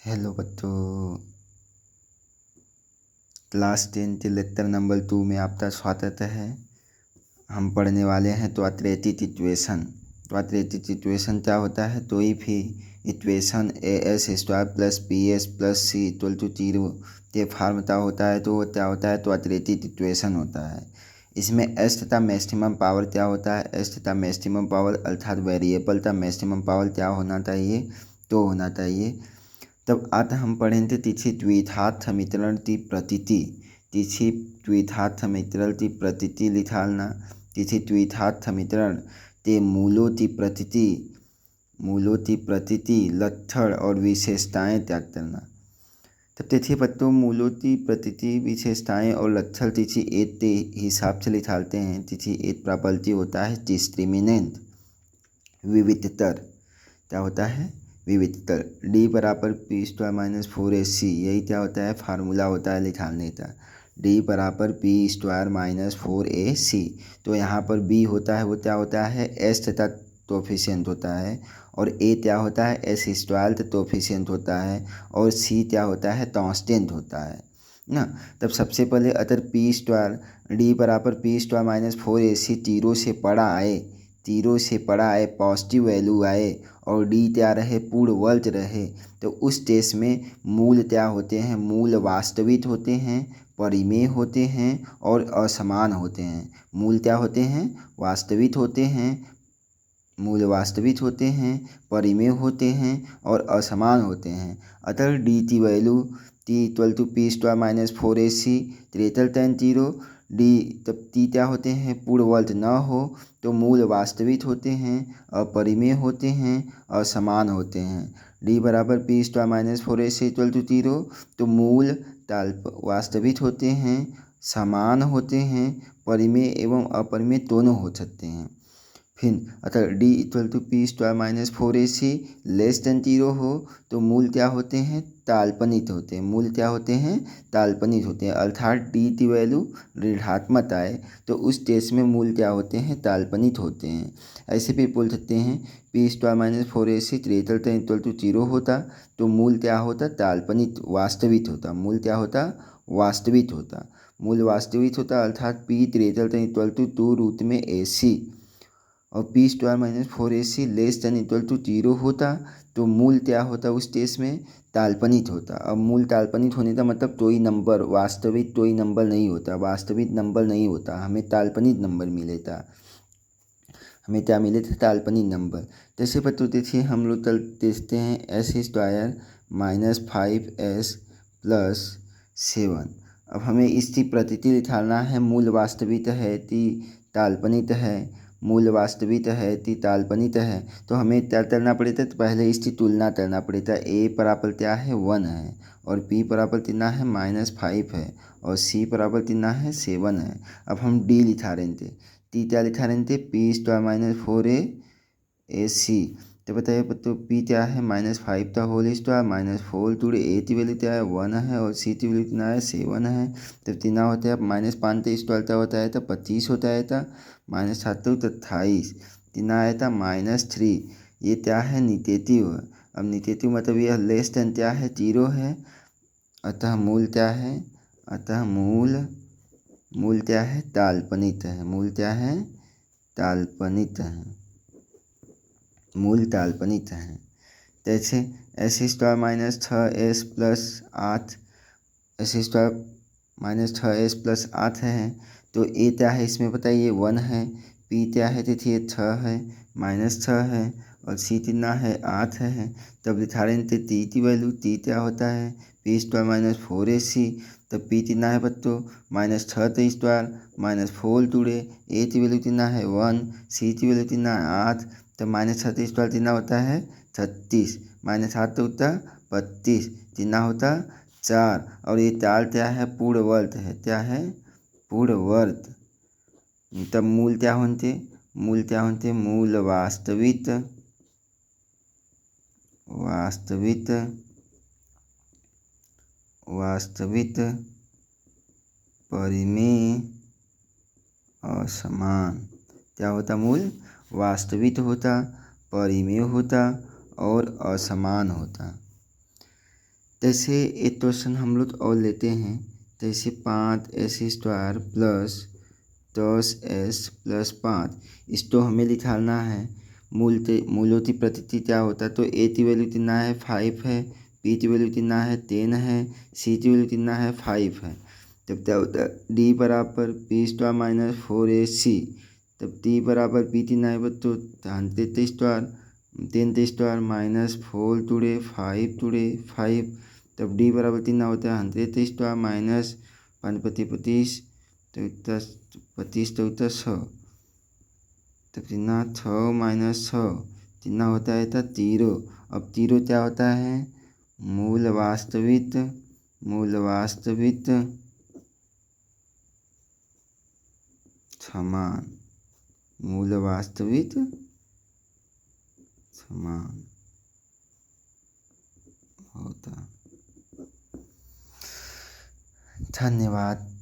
Hello बच्चों, class 10 lecture number 2 में आपका स्वागत है। हम पढ़ने वाले हैं क्वाड्रेटिक इक्वेशन। क्वाड्रेटिक इक्वेशन क्या होता है? कोई भी equation AS² plus BS plus C equal to 0 के फॉर्म का होता है तो वो क्या होता है? क्वाड्रेटिक इक्वेशन होता है। इसमें एस तथा मैक्सिमम पावर क्या होता है? एस तथा मैक्सिमम पावर अर्थात वेरिएबल का मैक्सिमम पावर क्या होना चाहिए? तो होना चाहिए। तब आज हम पढ़ेंगे तिथि द्विघात समीकरण की प्रतीति। तिथि द्विघात समीकरण की प्रतीति लिखाना। तिथि द्विघात समीकरण के मूलों की प्रतीति लक्षण और विशेषताएं त्याग करना। तब तिथि बच्चों मूलों की प्रतीति विशेषताएं और लक्षण तिथि 1 के हिसाब से लिखाते हैं। तिथि 1 प्रॉपर्टी होता है डिस्क्रिमिनेंट विविधतर। क्या होता है? विविधतर। D बराबर P² माइनस 4AC, यही क्या होता है? फार्मूला होता है लिखाने का। D बराबर P² माइनस 4AC। तो यहाँ पर B होता है वो क्या होता है? S तथा कोफिशिएंट होता है। और A क्या होता है? S² कोफिशिएंट होता है। और C क्या होता है? कांस्टेंट होता है ना। तब सबसे पहले अगर D बराबर P² माइनस 4AC 0 से बड़ा आए पॉजिटिव वैल्यू आए और D क्या रहे? पूर्ण वर्ग रहे, तो उस केस में मूल क्या होते हैं? मूल वास्तविक होते हैं, परिमेय होते हैं और असमान होते हैं। मूल क्या होते हैं? वास्तविक होते हैं, मूल वास्तविक होते हैं, परिमेय होते हैं और असमान होते हैं। अतः D की value T equal to P² minus 4AC greater than 0। D तब T क्या होते हैं? पूर्ण वर्ग न हो तो मूल वास्तविक होते हैं, अपरिमेय होते हैं, असमान होते हैं। D बराबर P² minus 4AC equal to 0, तो मूल वास्तविक होते हैं, समान होते हैं, परिमेय एवं अपरिमेय दोनों हो सकते हैं। फिर अगर D equal to P² minus 4AC less than 0 हो तो मूल क्या होते हैं? काल्पनिक होते हैं। मूल क्या होते हैं? काल्पनिक होते हैं। अर्थात D की वैल्यू ऋणात्मक आए तो उस केस में मूल क्या होते हैं? काल्पनिक होते हैं। ऐसे भी बोल सकते हैं P² minus 4AC greater than equal to 0 होता तो मूल क्या होता? काल्पनिक वास्तविक होता। मूल क्या होता? वास्तविक होता। मूल वास्तविक होता अर्थात P greater than equal to 2 root में AC और P² minus 4AC less than equal to 0 होता तो मूल क्या होता? उस केस में काल्पनिक होता। अब मूल काल्पनिक होने का मतलब कोई नंबर वास्तविक कोई नंबर नहीं होता, वास्तविक नंबर नहीं होता, हमें काल्पनिक नंबर मिले था। हमें क्या मिले थे? काल्पनिक नंबर। जैसे बच्चों देखिए हम लोग कल देखते हैं S² माइनस 5S प्लस 7। अब हमें इसकी प्रतीति लिखाना है। मूल वास्तविक है कि काल्पनिक है? मूल वास्तविक है कि काल्पनिक है? तो हमें क्या करना पड़ेगा? तो पहले इसकी तुलना करना पड़ेगा। A बराबर क्या है? 1 है और B बराबर कितना है? -5 है और C बराबर कितना है? 7 है। अब हम D लिखा रहे थे। T क्या लिखा रहे थे? P² minus 4AC। तो बताइए बच्चों P क्या है? -5 का होल स्क्वायर माइनस 4 टूडे A की वैल्यू क्या है? 1 है और C की वैल्यू कितना है? 7 है। तब कितना होता है? -5 का स्क्वायर क्या होता है? तो 25 होता है था। -7 तो 28 कितना आया था? -3। ये क्या है? निगेटिव। अब निगेटिव मतलब यह लेस देन क्या है? 0 है। अतः मूल क्या है? अतः मूल क्या है? काल्पनिक है। मूल क्या है? काल्पनिक है। मूल काल्पनिक है। जैसे S² minus 6S plus 8 S² minus 6S plus 8 है तो A क्या है? इसमें बताइए 1 है। P क्या है? देखिए 6 है, -6 है और C कितना है? 8 है। तब लिखा रहे थे T की वैल्यू। T क्या होता है? P² minus 4AC। तब P कितना है बच्चों? -6 का स्क्वायर माइनस 4 टूडे A की वैल्यू कितना है? 1, C की वैल्यू कितना है? 8। तब -6 का स्क्वायर कितना होता है? 36 -8 होता 32 कितना होता? 4। और ये 4 क्या है? पूर्ण वर्ग है। क्या है? पूर्ण वर्ग। तब मूल क्या होते? मूल क्या होते? मूल वास्तविक परिमेय असमान। क्या होता? मूल वास्तविक होता, परिमेय होता और असमान होता। जैसे एक क्वेश्चन हम लोग और लेते हैं, जैसे 5s² प्लस 10s प्लस 5, इसको हमें निकालना है। मूलों की प्रतीति क्या होता है, तो a की वैल्यू कितना है 5 है, b की वैल्यू कितना है 10 है, c की वैल्यू कितना है 5 है। तब क्या होता है d बराबर b² माइनस 4ac, तब d बराबर b कितना है बच्चों 10 माइनस 4 टूडे 5 टूडे 5, तब d बराबर कितना होता है 100 माइनस 5 25 तो 25 चौथा 6, तो कितना 6 माइनस 6 कितना होता है था 0। अब 0 क्या होता है मूल वास्तविक समान, मूल वास्तविक समान होता। धन्यवाद।